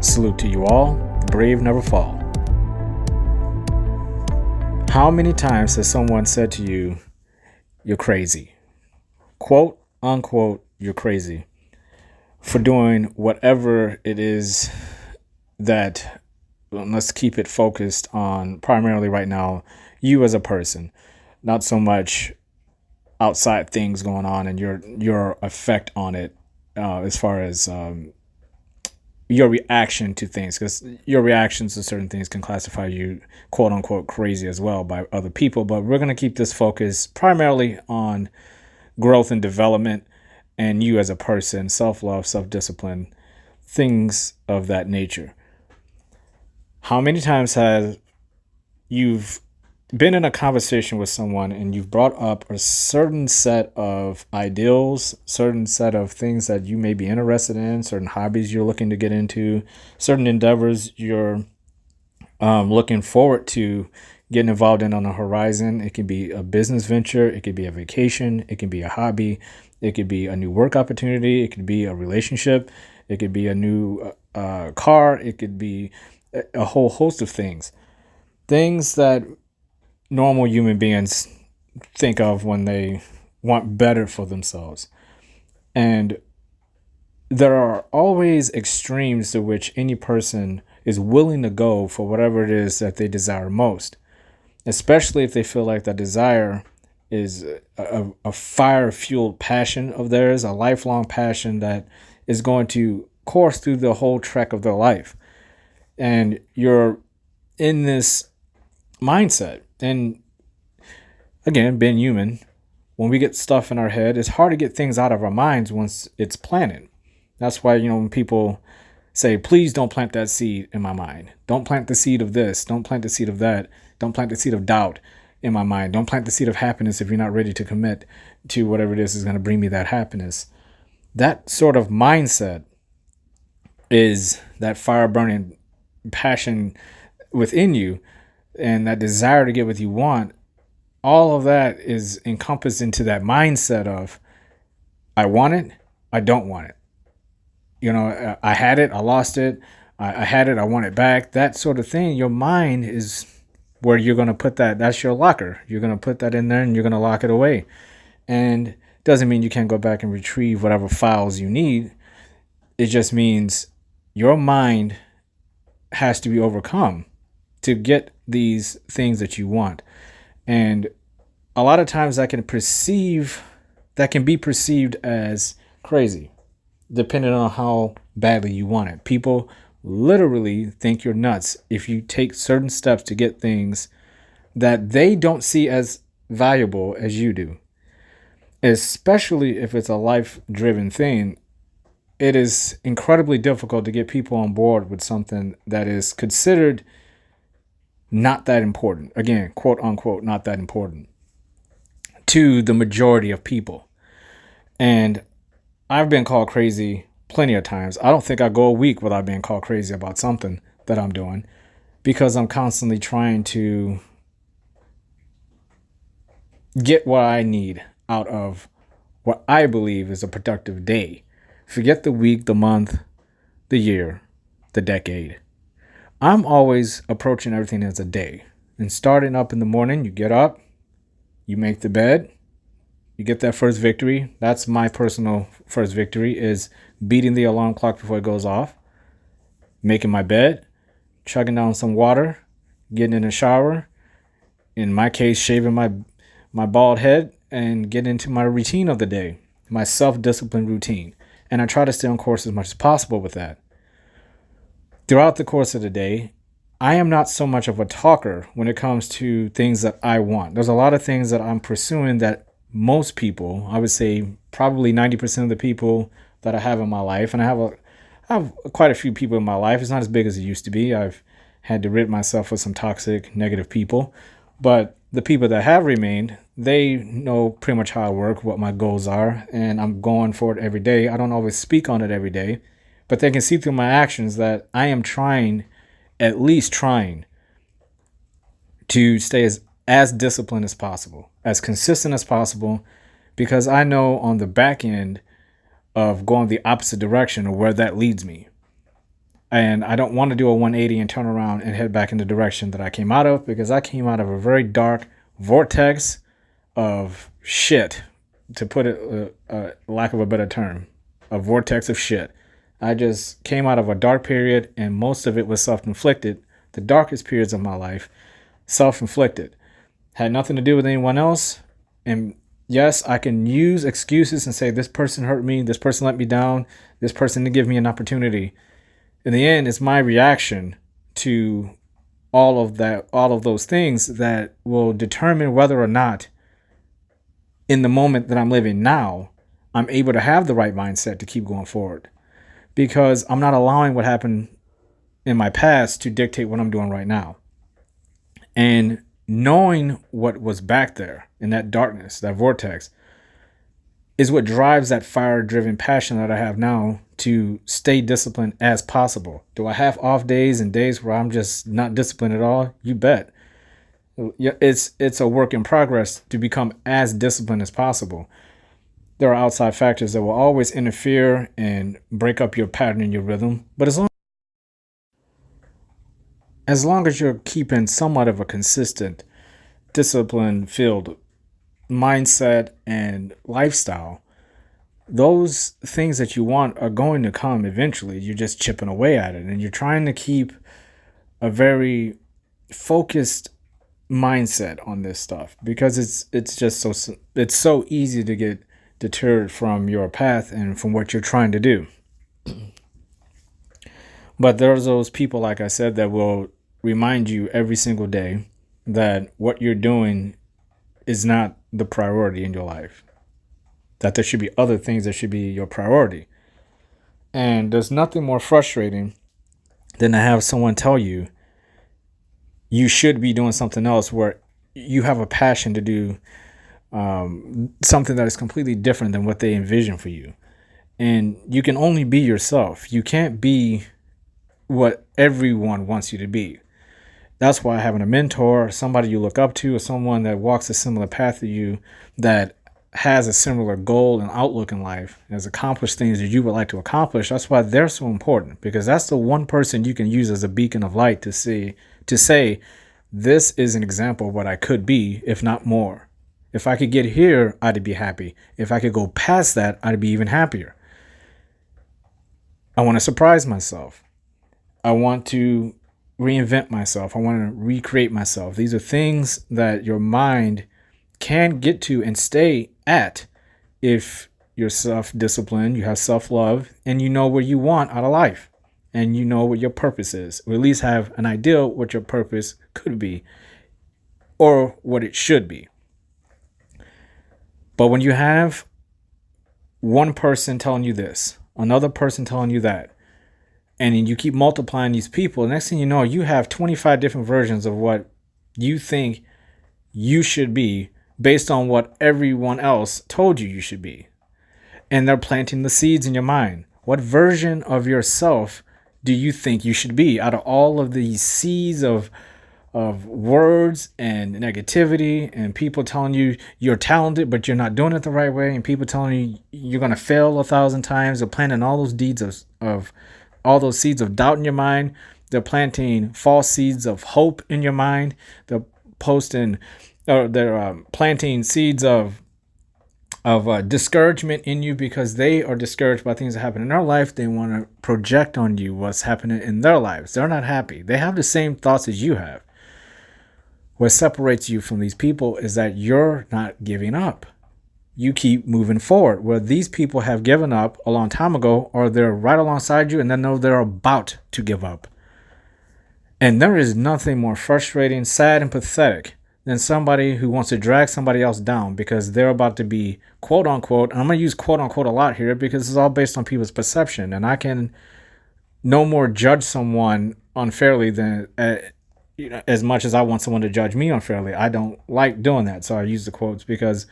Salute to you all. The brave never fall. How many times has someone said to you, you're crazy? Quote, unquote, you're crazy for doing whatever it is that, let's keep it focused on primarily right now, you as a person, not so much outside things going on and your effect on it as far as your reaction to things, because your reactions to certain things can classify you quote unquote crazy as well by other people. But we're going to keep this focus primarily on growth and development and you as a person, self-love, self-discipline, things of that nature. How many times have you've been in a conversation with someone and you've brought up a certain set of ideals, certain set of things that you may be interested in, certain hobbies you're looking to get into, certain endeavors you're looking forward to getting involved in on the horizon? It could be a business venture, it could be a vacation, it could be a hobby, it could be a new work opportunity, it could be a relationship, it could be a new car, it could be a whole host of things. Things that normal human beings think of when they want better for themselves. And there are always extremes to which any person is willing to go for whatever it is that they desire most, especially if they feel like that desire is a fire-fueled passion of theirs, a lifelong passion that is going to course through the whole trek of their life. And you're in this mindset. And again, being human, when we get stuff in our head, it's hard to get things out of our minds once it's planted. That's why, when people say, please don't plant that seed in my mind. Don't plant the seed of this. Don't plant the seed of that. Don't plant the seed of doubt in my mind. Don't plant the seed of happiness if you're not ready to commit to whatever it is going to bring me that happiness. That sort of mindset is that fire burning passion within you, and that desire to get what you want. All of that is encompassed into that mindset of, I want it, I don't want it. I had it, I lost it, I had it, I want it back. That sort of thing. Your mind is where you're going to put that. That's your locker. You're going to put that in there and you're going to lock it away. And doesn't mean you can't go back and retrieve whatever files you need. It just means your mind has to be overcome to get these things that you want. And a lot of times that can be perceived as crazy, depending on how badly you want it. People literally think you're nuts if you take certain steps to get things that they don't see as valuable as you do. Especially if it's a life-driven thing, it is incredibly difficult to get people on board with something that is considered not that important. Again, quote unquote, not that important to the majority of people. And I've been called crazy plenty of times. I don't think I go a week without being called crazy about something that I'm doing, because I'm constantly trying to get what I need out of what I believe is a productive day. Forget the week, the month, the year, the decade. I'm always approaching everything as a day. And starting up in the morning, you get up, you make the bed, you get that first victory. That's my personal first victory, is beating the alarm clock before it goes off, making my bed, chugging down some water, getting in a shower, in my case, shaving my bald head, and getting into my routine of the day, my self-discipline routine. And I try to stay on course as much as possible with that. Throughout the course of the day, I am not so much of a talker when it comes to things that I want. There's a lot of things that I'm pursuing that most people, I would say probably 90% of the people that I have in my life, and I have quite a few people in my life. It's not as big as it used to be. I've had to rid myself of some toxic, negative people. But the people that have remained, they know pretty much how I work, what my goals are, and I'm going for it every day. I don't always speak on it every day, but they can see through my actions that I am at least trying to stay as disciplined as possible, as consistent as possible, because I know on the back end of going the opposite direction of where that leads me. And I don't want to do a 180 and turn around and head back in the direction that I came out of, because I came out of a very dark vortex of shit, to put it, lack of a better term, a vortex of shit. I just came out of a dark period, and most of it was self-inflicted. The darkest periods of my life, self-inflicted. Had nothing to do with anyone else. And yes, I can use excuses and say, this person hurt me, this person let me down, this person didn't give me an opportunity. In the end, it's my reaction to all of those things that will determine whether or not, in the moment that I'm living now, I'm able to have the right mindset to keep going forward. Because I'm not allowing what happened in my past to dictate what I'm doing right now. And knowing what was back there in that darkness, that vortex, is what drives that fire-driven passion that I have now to stay disciplined as possible. Do I have off days and days where I'm just not disciplined at all? You bet. It's a work in progress to become as disciplined as possible. There are outside factors that will always interfere and break up your pattern and your rhythm. But as long as you're keeping somewhat of a consistent, discipline-filled mindset and lifestyle, those things that you want are going to come eventually. You're just chipping away at it, and you're trying to keep a very focused mindset on this stuff, because it's so easy to get deterred from your path and from what you're trying to do. But there's those people, like I said, that will remind you every single day that what you're doing is not the priority in your life, that there should be other things that should be your priority. And there's nothing more frustrating than to have someone tell you you should be doing something else, where you have a passion to do something that is completely different than what they envision for you. And you can only be yourself. You can't be what everyone wants you to be. That's why having a mentor, somebody you look up to, or someone that walks a similar path to you, that has a similar goal and outlook in life, has accomplished things that you would like to accomplish, that's why they're so important, because that's the one person you can use as a beacon of light to say, this is an example of what I could be, if not more. If I could get here, I'd be happy. If I could go past that, I'd be even happier. I want to surprise myself. I want to reinvent myself. I want to recreate myself. These are things that your mind can get to and stay at if you're self-disciplined, you have self-love, and you know what you want out of life, and you know what your purpose is, or at least have an idea what your purpose could be or what it should be. But when you have one person telling you this, another person telling you that, and you keep multiplying these people, the next thing you know, you have 25 different versions of what you think you should be based on what everyone else told you should be. And they're planting the seeds in your mind. What version of yourself do you think you should be out of all of these seeds of words and negativity, and people telling you you're talented but you're not doing it the right way, and people telling you you're going to fail 1,000 times? They're planting all those deeds of all those seeds of doubt in your mind. They're planting false seeds of hope in your mind. They're planting seeds of discouragement in you, because they are discouraged by things that happen in their life. They want to project on you what's happening in their lives. They're not happy. They have the same thoughts as you have. What separates you from these people is that you're not giving up. You keep moving forward, where these people have given up a long time ago, or they're right alongside you and they know they're about to give up. And there is nothing more frustrating, sad, and pathetic than somebody who wants to drag somebody else down because they're about to be, quote unquote, and I'm going to use quote unquote a lot here because it's all based on people's perception, and I can no more judge someone unfairly than as much as I want someone to judge me unfairly. I don't like doing that, so I use the quotes because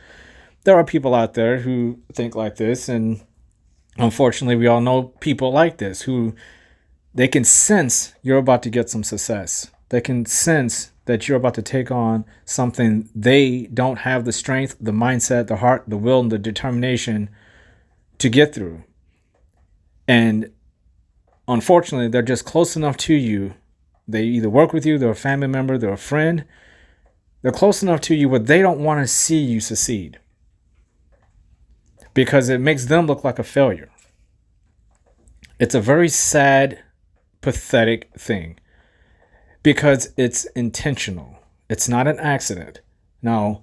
there are people out there who think like this, and unfortunately we all know people like this who they can sense you're about to get some success. They can sense that you're about to take on something they don't have the strength, the mindset, the heart, the will, and the determination to get through. And unfortunately, they're just close enough to you. They either work with you, they're a family member, they're a friend. They're close enough to you where they don't want to see you succeed because it makes them look like a failure. It's a very sad, pathetic thing because it's intentional. It's not an accident. Now,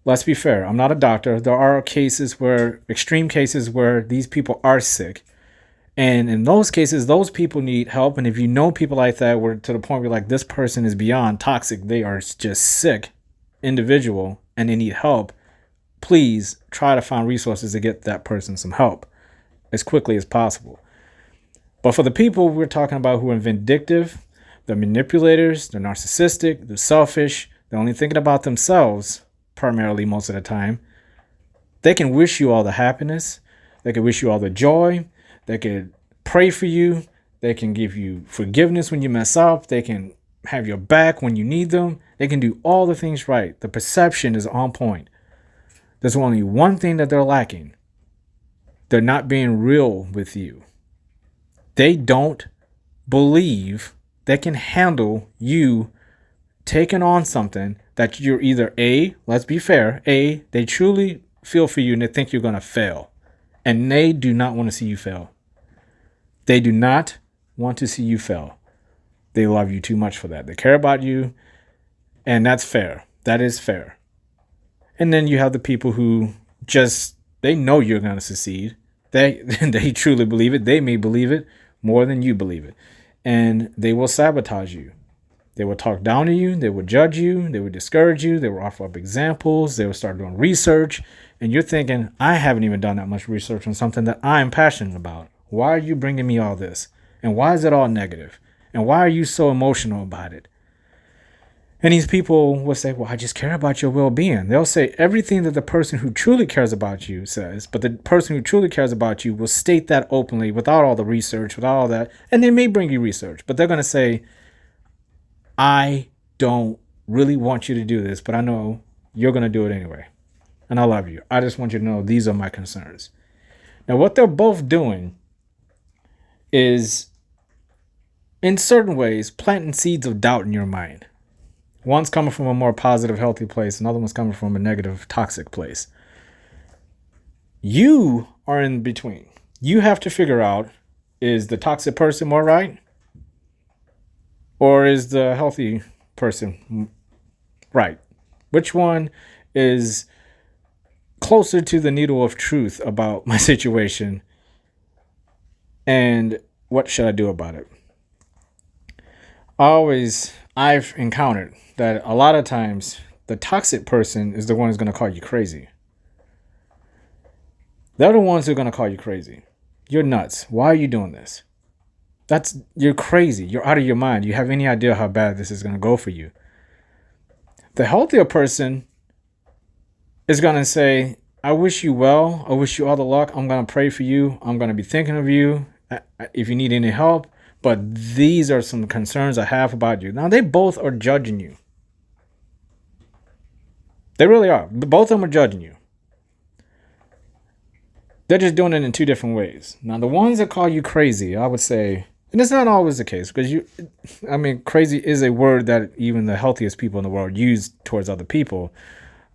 let's be fair. I'm not a doctor. There are extreme cases where these people are sick. And in those cases, those people need help. And if you know people like that, where to the point where like this person is beyond toxic, they are just sick individual and they need help, please try to find resources to get that person some help as quickly as possible. But for the people we're talking about who are vindictive, they're manipulators, they're narcissistic, they're selfish, they're only thinking about themselves primarily most of the time, they can wish you all the happiness, they can wish you all the joy, they can pray for you, they can give you forgiveness when you mess up, they can have your back when you need them, they can do all the things right. The perception is on point. There's only one thing that they're lacking. They're not being real with you. They don't believe they can handle you taking on something that you're either let's be fair, they truly feel for you and they think you're going to fail. And they do not want to see you fail. They do not want to see you fail. They love you too much for that. They care about you, and that's fair. That is fair. And then you have the people who they know you're going to succeed. They truly believe it. They may believe it more than you believe it. And they will sabotage you. They will talk down to you. They will judge you. They will discourage you. They will offer up examples. They will start doing research. And you're thinking, I haven't even done that much research on something that I'm passionate about. Why are you bringing me all this? And why is it all negative? And why are you so emotional about it? And these people will say, well, I just care about your well-being. They'll say everything that the person who truly cares about you says, but the person who truly cares about you will state that openly without all the research, without all that. And they may bring you research, but they're going to say, I don't really want you to do this, but I know you're going to do it anyway. And I love you. I just want you to know these are my concerns. Now, what they're both doing is, in certain ways, planting seeds of doubt in your mind. One's coming from a more positive, healthy place. Another one's coming from a negative, toxic place. You are in between. You have to figure out, is the toxic person more right? Or is the healthy person right? Which one is closer to the needle of truth about my situation? And what should I do about it? I've encountered that a lot of times the toxic person is the one who's going to call you crazy. They're the ones who are going to call you crazy. You're nuts. Why are you doing this? You're crazy. You're out of your mind. You have any idea how bad this is going to go for you? The healthier person is going to say, I wish you well. I wish you all the luck. I'm going to pray for you. I'm going to be thinking of you if you need any help. But these are some concerns I have about you. Now, they both are judging you. They really are. Both of them are judging you. They're just doing it in two different ways. Now, the ones that call you crazy, I would say, and it's not always the case, because crazy is a word that even the healthiest people in the world use towards other people.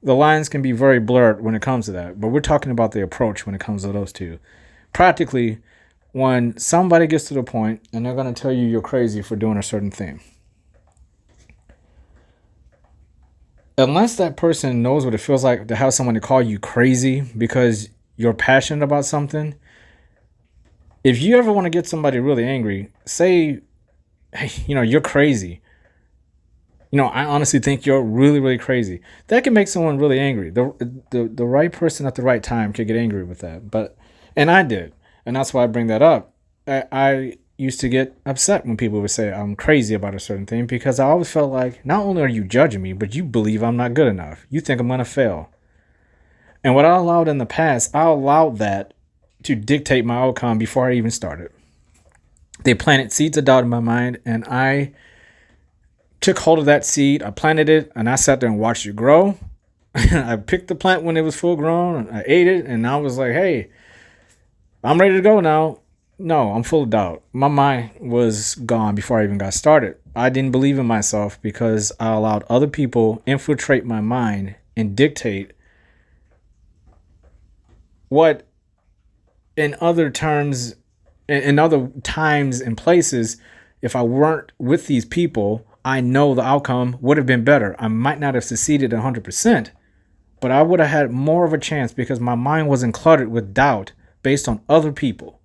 The lines can be very blurred when it comes to that, but we're talking about the approach when it comes to those two. Practically, when somebody gets to the point and they're going to tell you you're crazy for doing a certain thing, unless that person knows what it feels like to have someone to call you crazy because you're passionate about something, if you ever want to get somebody really angry, say, hey, you're crazy. I honestly think you're really, really crazy. That can make someone really angry. The right person at the right time could get angry with that. And I did. And that's why I bring that up. I used to get upset when people would say I'm crazy about a certain thing, because I always felt like, not only are you judging me, but you believe I'm not good enough. You think I'm going to fail. And what I allowed in the past, I allowed that to dictate my outcome before I even started. They planted seeds of doubt in my mind, and I took hold of that seed. I planted it, and I sat there and watched it grow. I picked the plant when it was full grown, and I ate it, and I was like, hey, I'm ready to go now. No, I'm full of doubt. My mind was gone before I even got started. I didn't believe in myself because I allowed other people infiltrate my mind and dictate what, in other terms, in other times and places, if I weren't with these people, I know the outcome would have been better. I might not have succeeded 100%, but I would have had more of a chance because my mind wasn't cluttered with doubt based on other people.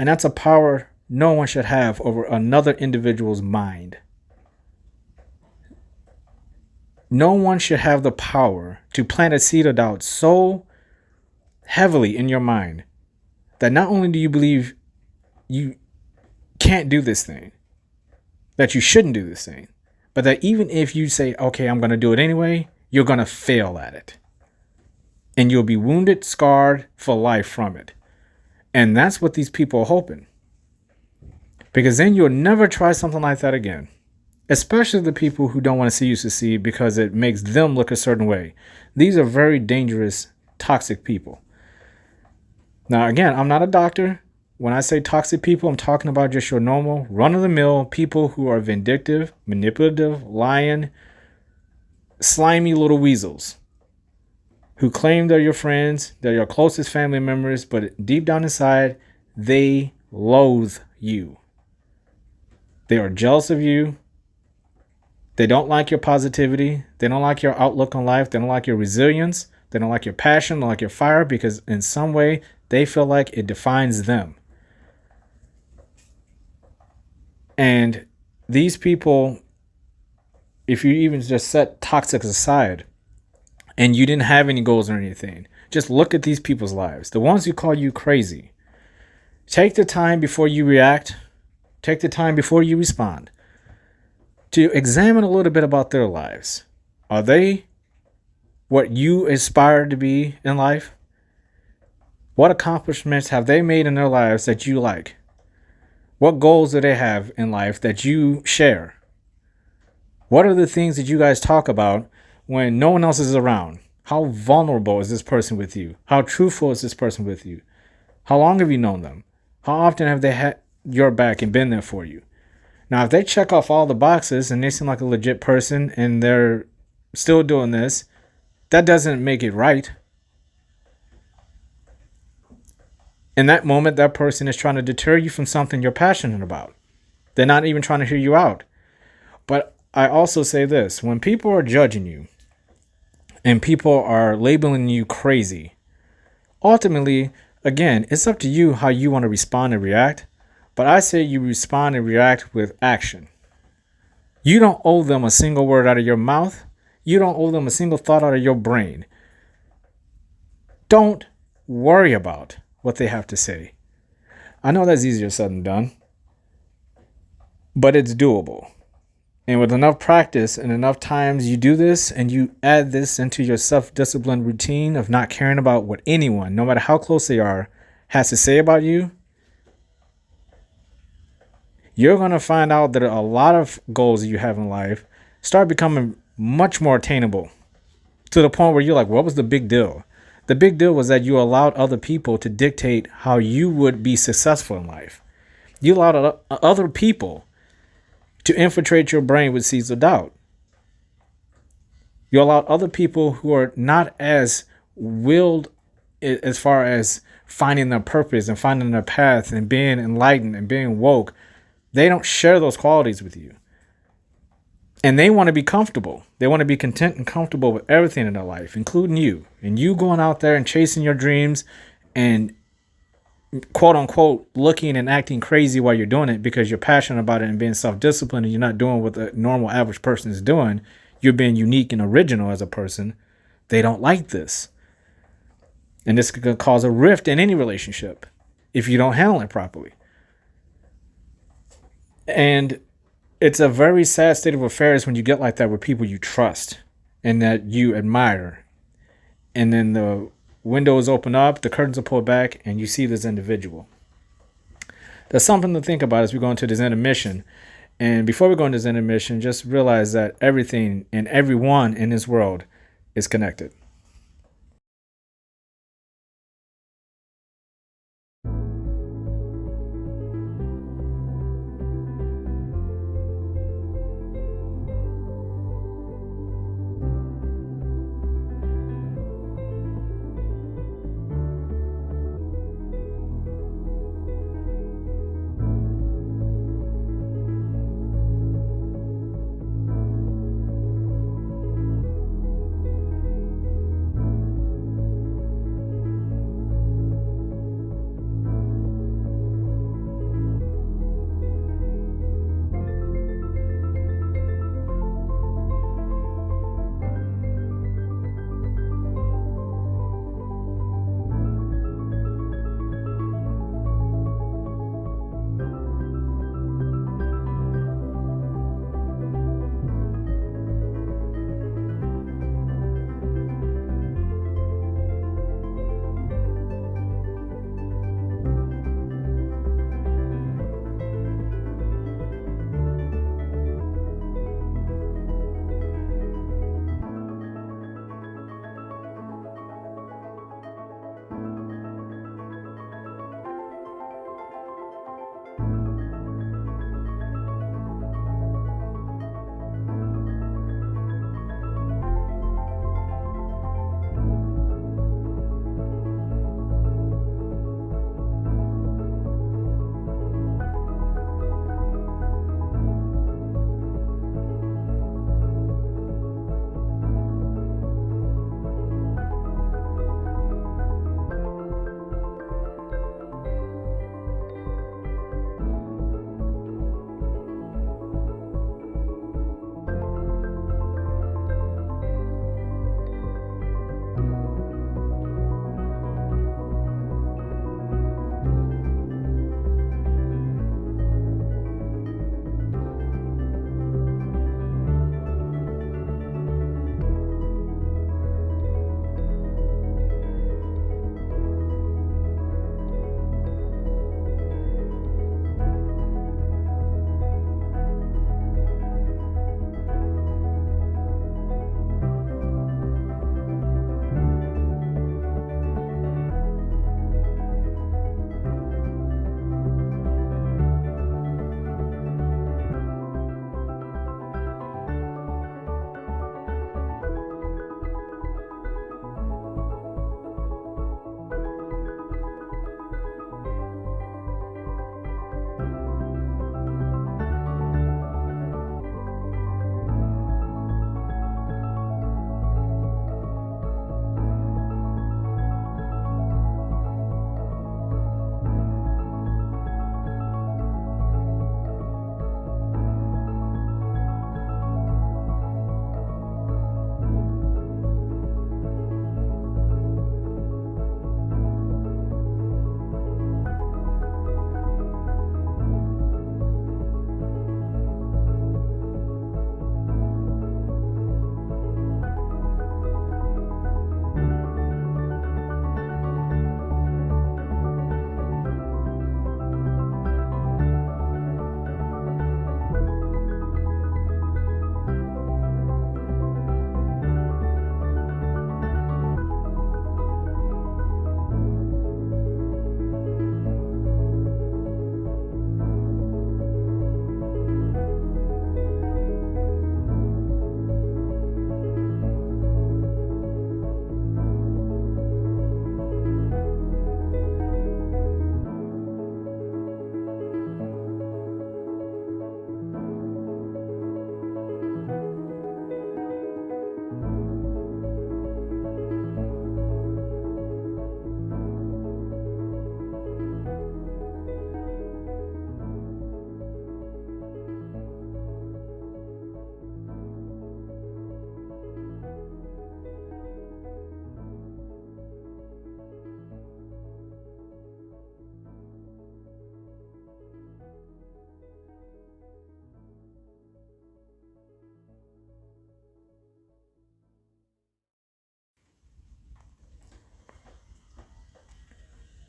And that's a power no one should have over another individual's mind. No one should have the power to plant a seed of doubt so heavily in your mind that not only do you believe you can't do this thing, that you shouldn't do this thing, but that even if you say, okay, I'm going to do it anyway, you're going to fail at it. And you'll be wounded, scarred for life from it. And that's what these people are hoping. Because then you'll never try something like that again. Especially the people who don't want to see you succeed because it makes them look a certain way. These are very dangerous, toxic people. Now, again, I'm not a doctor. When I say toxic people, I'm talking about just your normal, run-of-the-mill people who are vindictive, manipulative, lying, slimy little weasels who claim they're your friends, they're your closest family members, but deep down inside, they loathe you. They are jealous of you. They don't like your positivity. They don't like your outlook on life. They don't like your resilience. They don't like your passion. They don't like your fire because in some way, they feel like it defines them. And these people, if you even just set toxic aside and you didn't have any goals or anything, just look at these people's lives. The ones who call you crazy. Take the time before you react. Take the time before you respond to examine a little bit about their lives. Are they what you aspire to be in life? What accomplishments have they made in their lives that you like? What goals do they have in life that you share? What are the things that you guys talk about when no one else is around? How vulnerable is this person with you? How truthful is this person with you? How long have you known them? How often have they had your back and been there for you? Now, if they check off all the boxes and they seem like a legit person and they're still doing this, that doesn't make it right. In that moment, that person is trying to deter you from something you're passionate about. They're not even trying to hear you out. But I also say this, when people are judging you and people are labeling you crazy, ultimately, again, it's up to you how you want to respond and react. But I say you respond and react with action. You don't owe them a single word out of your mouth. You don't owe them a single thought out of your brain. Don't worry about what they have to say. I know that's easier said than done, but it's doable. And with enough practice and enough times you do this and you add this into your self-discipline routine of not caring about what anyone, no matter how close they are, has to say about you, you're going to find out that a lot of goals that you have in life start becoming much more attainable to the point where you're like, what was the big deal? The big deal was that you allowed other people to dictate how you would be successful in life. You allowed other people to infiltrate your brain with seeds of doubt. You allowed other people who are not as willed as far as finding their purpose and finding their path and being enlightened and being woke. They don't share those qualities with you. And they want to be comfortable. They want to be content and comfortable with everything in their life, including you. And you going out there and chasing your dreams and quote unquote looking and acting crazy while you're doing it because you're passionate about it and being self-disciplined and you're not doing what the normal average person is doing. You're being unique and original as a person. They don't like this. And this could cause a rift in any relationship if you don't handle it properly. And it's a very sad state of affairs when you get like that with people you trust and that you admire. And then the windows open up, the curtains are pulled back, and you see this individual. There's something to think about as we go into this intermission. And before we go into this intermission, just realize that everything and everyone in this world is connected.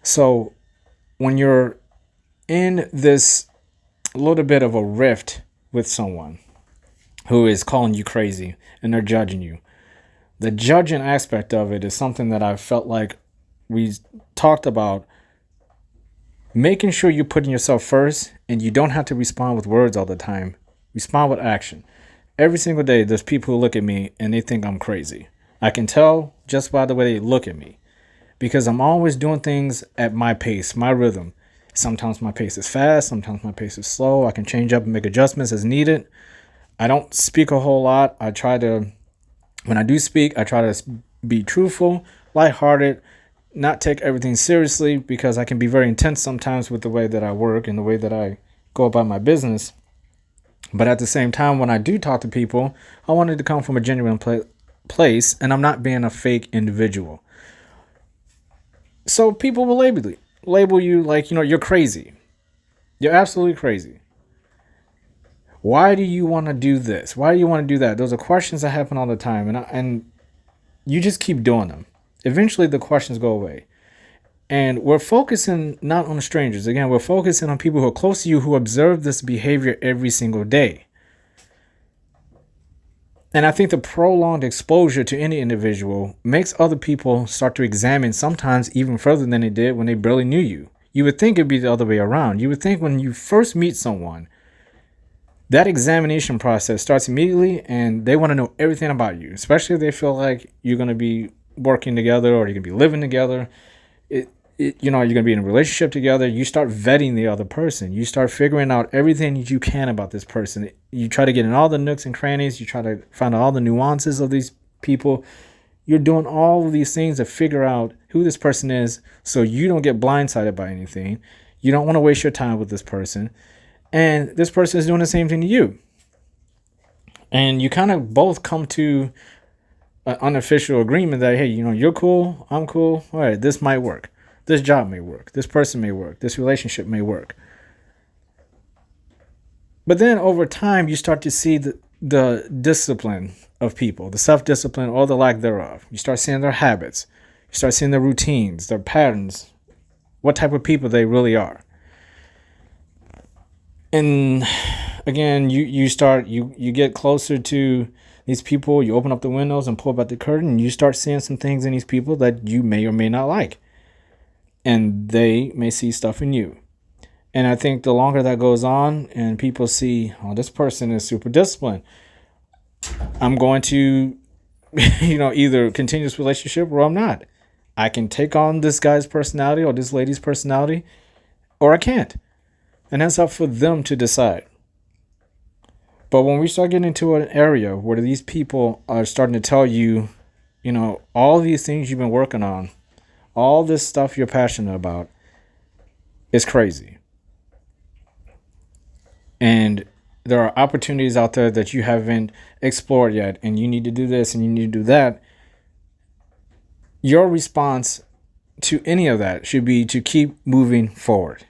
So when you're in this little bit of a rift with someone who is calling you crazy and they're judging you, the judging aspect of it is something that I felt like we talked about. Making sure you're putting yourself first, and you don't have to respond with words all the time. Respond with action. Every single day, there's people who look at me and they think I'm crazy. I can tell just by the way they look at me, because I'm always doing things at my pace, my rhythm. Sometimes my pace is fast, sometimes my pace is slow. I can change up and make adjustments as needed. I don't speak a whole lot. When I do speak, I try to be truthful, lighthearted, not take everything seriously, because I can be very intense sometimes with the way that I work and the way that I go about my business. But at the same time, when I do talk to people, I want it to come from a genuine place, and I'm not being a fake individual. So people will label you like, you're crazy. You're absolutely crazy. Why do you want to do this? Why do you want to do that? Those are questions that happen all the time, and you just keep doing them. Eventually, the questions go away. And we're focusing not on strangers. Again, we're focusing on people who are close to you, who observe this behavior every single day. And I think the prolonged exposure to any individual makes other people start to examine, sometimes even further than they did when they barely knew you. You would think it'd be the other way around. You would think when you first meet someone, that examination process starts immediately, and they want to know everything about you, especially if they feel like you're going to be working together or you're going to be living together. You're going to be in a relationship together. You start vetting the other person. You start figuring out everything that you can about this person. You try to get in all the nooks and crannies. You try to find out all the nuances of these people. You're doing all of these things to figure out who this person is, so you don't get blindsided by anything. You don't want to waste your time with this person. And this person is doing the same thing to you. And you kind of both come to an unofficial agreement that, hey, you're cool, I'm cool. All right, this might work. This job may work. This person may work. This relationship may work. But then over time, you start to see the discipline of people, the self-discipline or the lack thereof. You start seeing their habits. You start seeing their routines, their patterns, what type of people they really are. And again, you get closer to these people. You open up the windows and pull back the curtain, and you start seeing some things in these people that you may or may not like. And they may see stuff in you. And I think the longer that goes on and people see, oh, this person is super disciplined, I'm going to, either continue this relationship or I'm not. I can take on this guy's personality or this lady's personality, or I can't. And that's up for them to decide. But when we start getting into an area where these people are starting to tell you, all these things you've been working on, all this stuff you're passionate about, is crazy. And there are opportunities out there that you haven't explored yet, and you need to do this and you need to do that. Your response to any of that should be to keep moving forward.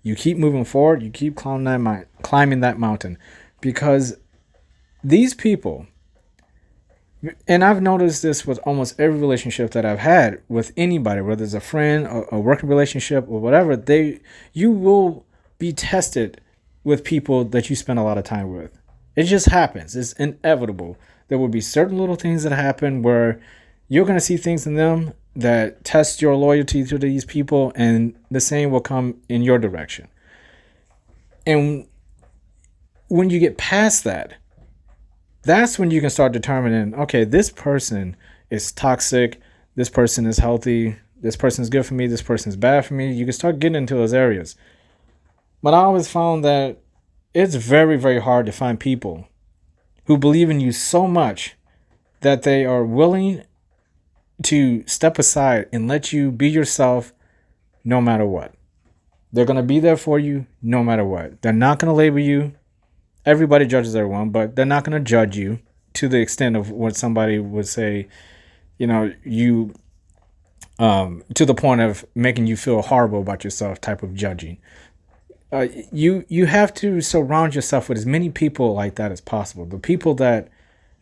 You keep moving forward. You keep climbing that mountain, because these people, and I've noticed this with almost every relationship that I've had with anybody, whether it's a friend, a working relationship, or whatever, you will be tested with people that you spend a lot of time with. It just happens. It's inevitable. There will be certain little things that happen where you're going to see things in them that test your loyalty to these people, and the same will come in your direction. And when you get past that, that's when you can start determining, okay, this person is toxic, this person is healthy, this person is good for me, this person is bad for me. You can start getting into those areas. But I always found that it's very, very hard to find people who believe in you so much that they are willing to step aside and let you be yourself no matter what. They're going to be there for you no matter what. They're not going to label you. Everybody judges everyone, but they're not going to judge you to the extent of what somebody would say, to the point of making you feel horrible about yourself type of judging. You have to surround yourself with as many people like that as possible. The people that,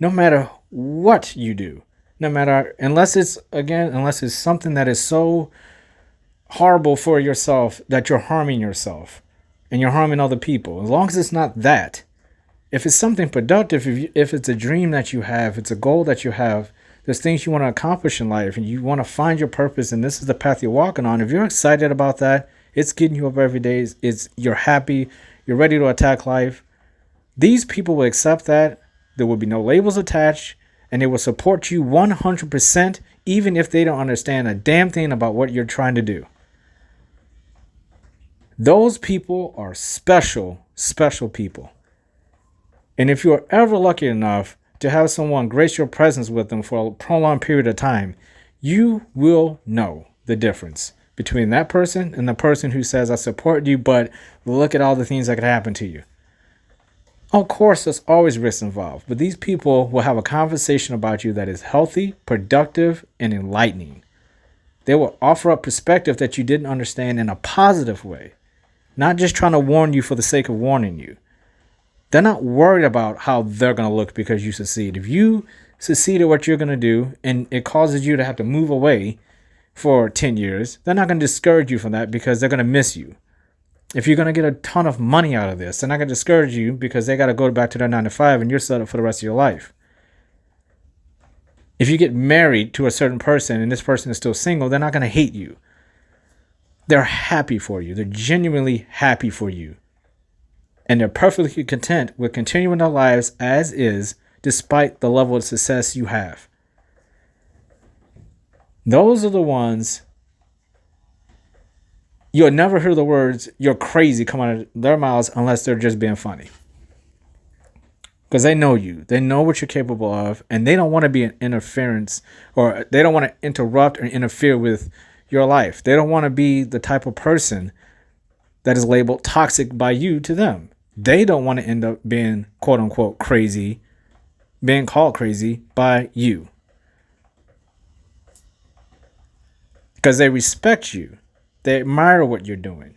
no matter what you do, unless it's something that is so horrible for yourself that you're harming yourself and you're harming other people. As long as it's not that. If it's something productive, if it's a dream that you have, it's a goal that you have, there's things you want to accomplish in life and you want to find your purpose and this is the path you're walking on. If you're excited about that, it's getting you up every day. You're happy. You're ready to attack life. These people will accept that. There will be no labels attached and they will support you 100%, even if they don't understand a damn thing about what you're trying to do. Those people are special, special people. And if you're ever lucky enough to have someone grace your presence with them for a prolonged period of time, you will know the difference between that person and the person who says, I support you, but look at all the things that could happen to you. Of course, there's always risks involved, but these people will have a conversation about you that is healthy, productive, and enlightening. They will offer up perspective that you didn't understand in a positive way, not just trying to warn you for the sake of warning you. They're not worried about how they're going to look because you succeed. If you succeed at what you're going to do and it causes you to have to move away for 10 years, they're not going to discourage you from that because they're going to miss you. If you're going to get a ton of money out of this, they're not going to discourage you because they got to go back to their 9 to 5 and you're set up for the rest of your life. If you get married to a certain person and this person is still single, they're not going to hate you. They're happy for you. They're genuinely happy for you. And they're perfectly content with continuing their lives as is, despite the level of success you have. Those are the ones you'll never hear the words, you're crazy, come out of their mouths unless they're just being funny. Because they know you. They know what you're capable of. And they don't want to be an interference, or they don't want to interrupt or interfere with your life. They don't want to be the type of person that is labeled toxic by you to them. They don't want to end up being quote unquote crazy, being called crazy by you. Because they respect you. They admire what you're doing.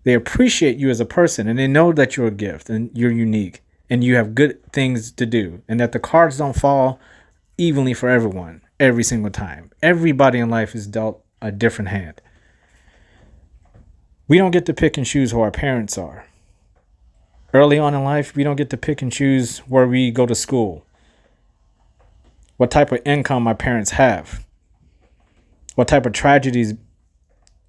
They appreciate you as a person and they know that you're a gift and you're unique and you have good things to do and that the cards don't fall evenly for everyone every single time. Everybody in life is dealt a different hand. We don't get to pick and choose who our parents are. Early on in life, we don't get to pick and choose where we go to school, what type of income our parents have, what type of tragedies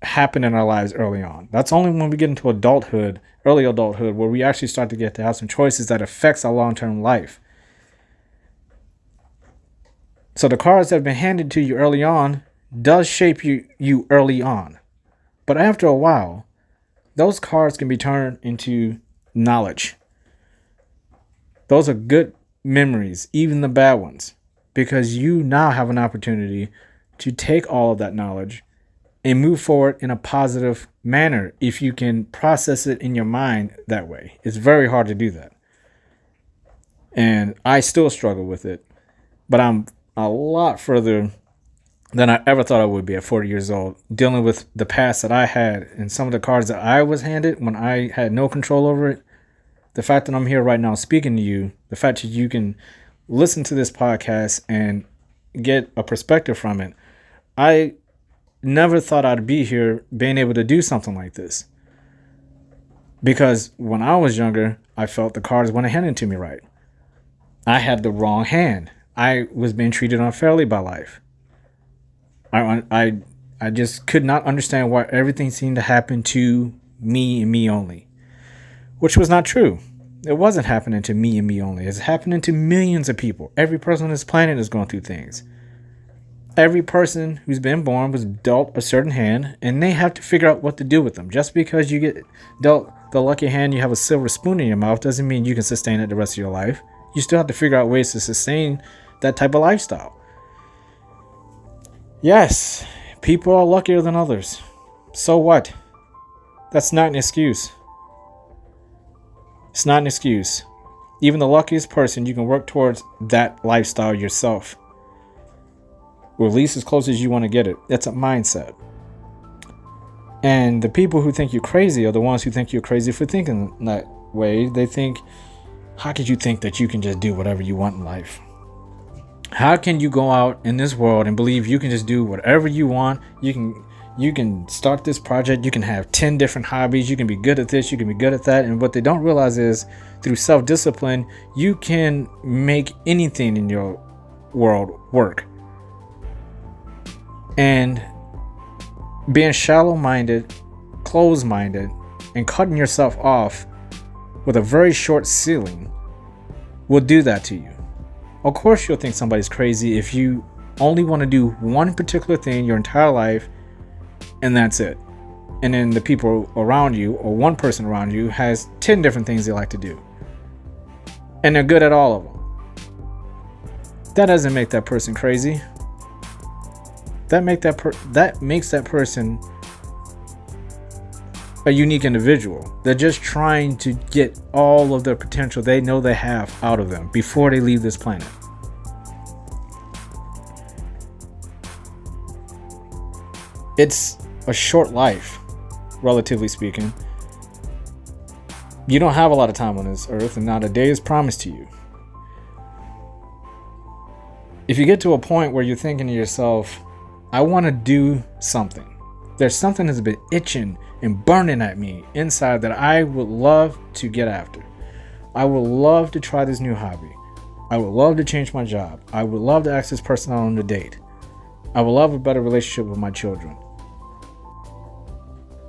happen in our lives early on. That's only when we get into adulthood, early adulthood, where we actually start to get to have some choices that affects our long-term life. So the cards that have been handed to you early on does shape you early on. But after a while, those cards can be turned into knowledge. Those are good memories, even the bad ones, because you now have an opportunity to take all of that knowledge and move forward in a positive manner if you can process it in your mind that way. It's very hard to do that. And I still struggle with it, but I'm a lot further than I ever thought I would be at 40 years old, dealing with the past that I had and some of the cards that I was handed when I had no control over it. The fact that I'm here right now speaking to you, the fact that you can listen to this podcast and get a perspective from it, I never thought I'd be here being able to do something like this. Because when I was younger, I felt the cards weren't handed to me right. I had the wrong hand. I was being treated unfairly by life. I just could not understand why everything seemed to happen to me and me only, which was not true. It wasn't happening to me and me only. It's happening to millions of people. Every person on this planet is going through things. Every person who's been born was dealt a certain hand, and they have to figure out what to do with them. Just because you get dealt the lucky hand, you have a silver spoon in your mouth, doesn't mean you can sustain it the rest of your life. You still have to figure out ways to sustain that type of lifestyle. Yes, people are luckier than others. So what? That's not an excuse. It's not an excuse. Even the luckiest person, you can work towards that lifestyle yourself. Or at least as close as you want to get it. That's a mindset. And the people who think you're crazy are the ones who think you're crazy for thinking that way. They think, how could you think that you can just do whatever you want in life? How can you go out in this world and believe you can just do whatever you want? You You can start this project. You can have 10 different hobbies. You can be good at this. You can be good at that. And what they don't realize is through self-discipline, you can make anything in your world work. And being shallow-minded, closed-minded, and cutting yourself off with a very short ceiling will do that to you. Of course, you'll think somebody's crazy if you only want to do one particular thing your entire life, and that's it. And then the people around you, or one person around you, has 10 different things they like to do, and they're good at all of them. That doesn't make that person crazy. That makes that person a unique individual. They're just trying to get all of the potential they know they have out of them before they leave this planet. It's a short life, relatively speaking. You don't have a lot of time on this earth, and not a day is promised to you. If you get to a point where you're thinking to yourself, I want to do something. There's something that's been itching and burning at me inside that I would love to get after. I would love to try this new hobby. I would love to change my job. I would love to ask this person out on a date. I would love a better relationship with my children.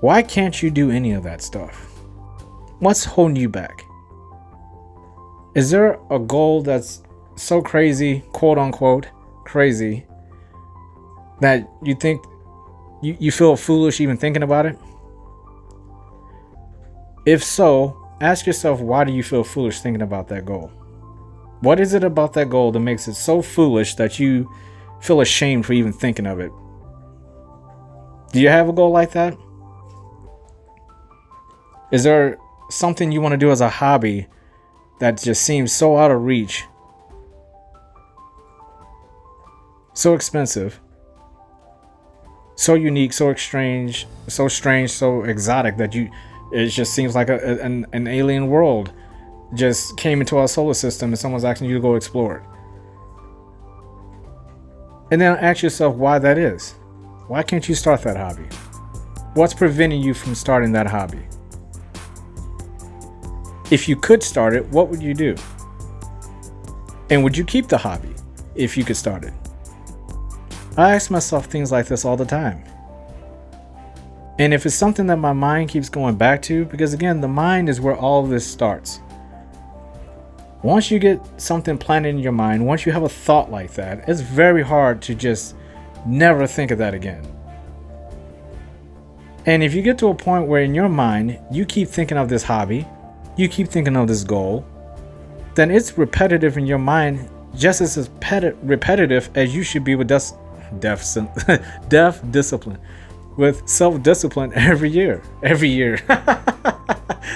Why can't you do any of that stuff? What's holding you back? Is there a goal that's so crazy, quote unquote, crazy, that you think you feel foolish even thinking about it? If so, ask yourself, why do you feel foolish thinking about that goal? What is it about that goal that makes it so foolish that you feel ashamed for even thinking of it? Do you have a goal like that? Is there something you want to do as a hobby that just seems so out of reach, so expensive, so unique, so strange, so exotic that it just seems like an alien world just came into our solar system and someone's asking you to go explore it? And then ask yourself why that is. Why can't you start that hobby? What's preventing you from starting that hobby? If you could start it, what would you do? And would you keep the hobby if you could start it? I ask myself things like this all the time. And if it's something that my mind keeps going back to, because again, the mind is where all of this starts. Once you get something planted in your mind, once you have a thought like that, it's very hard to just never think of that again. And if you get to a point where in your mind, you keep thinking of this hobby, you keep thinking of this goal, then it's repetitive in your mind, just as repetitive as you should be with discipline, with self-discipline every year.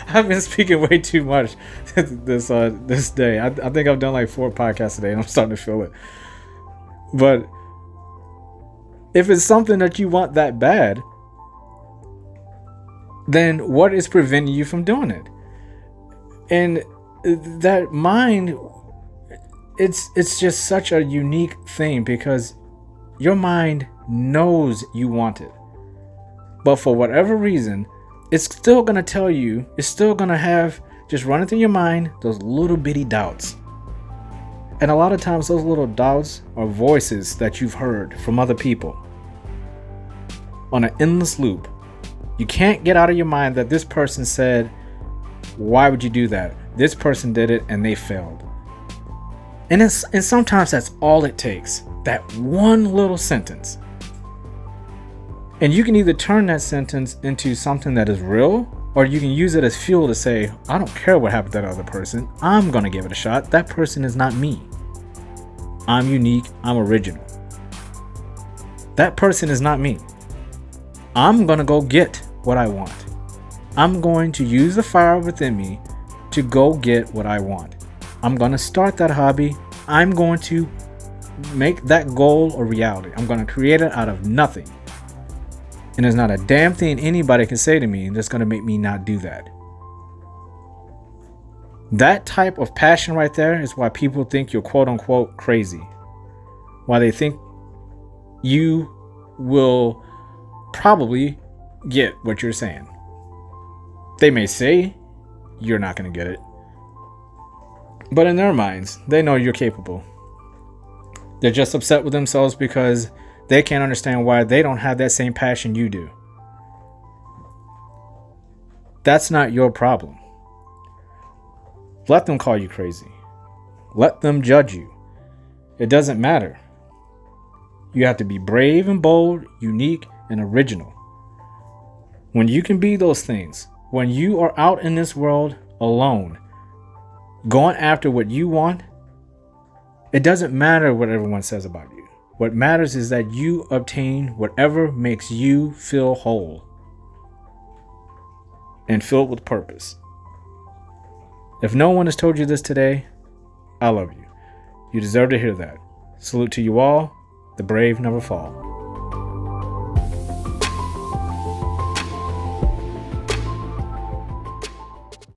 I've been speaking way too much this day. I think I've done like 4 podcasts today, and I'm starting to feel it. But if it's something that you want that bad, then what is preventing you from doing it? And that mind, it's just such a unique thing, because your mind knows you want it, but for whatever reason, it's still going to tell you, it's still going to have just running through your mind those little bitty doubts. And a lot of times those little doubts are voices that you've heard from other people on an endless loop. You can't get out of your mind that this person said, why would you do that? This person did it and they failed. And sometimes that's all it takes, that one little sentence. And you can either turn that sentence into something that is real, or you can use it as fuel to say, I don't care what happened to that other person. I'm going to give it a shot. That person is not me. I'm unique. I'm original. That person is not me. I'm going to go get what I want. I'm going to use the fire within me to go get what I want. I'm going to start that hobby. I'm going to make that goal a reality. I'm going to create it out of nothing. And there's not a damn thing anybody can say to me that's going to make me not do that. That type of passion right there is why people think you're quote unquote crazy. Why they think you will probably get what you're saying. They may say you're not going to get it, but in their minds, they know you're capable. They're just upset with themselves because they can't understand why they don't have that same passion you do. That's not your problem. Let them call you crazy. Let them judge you. It doesn't matter. You have to be brave and bold, unique and original. When you can be those things, when you are out in this world alone, going after what you want, it doesn't matter what everyone says about you. What matters is that you obtain whatever makes you feel whole and filled with purpose. If no one has told you this today, I love you. You deserve to hear that. Salute to you all. The brave never fall.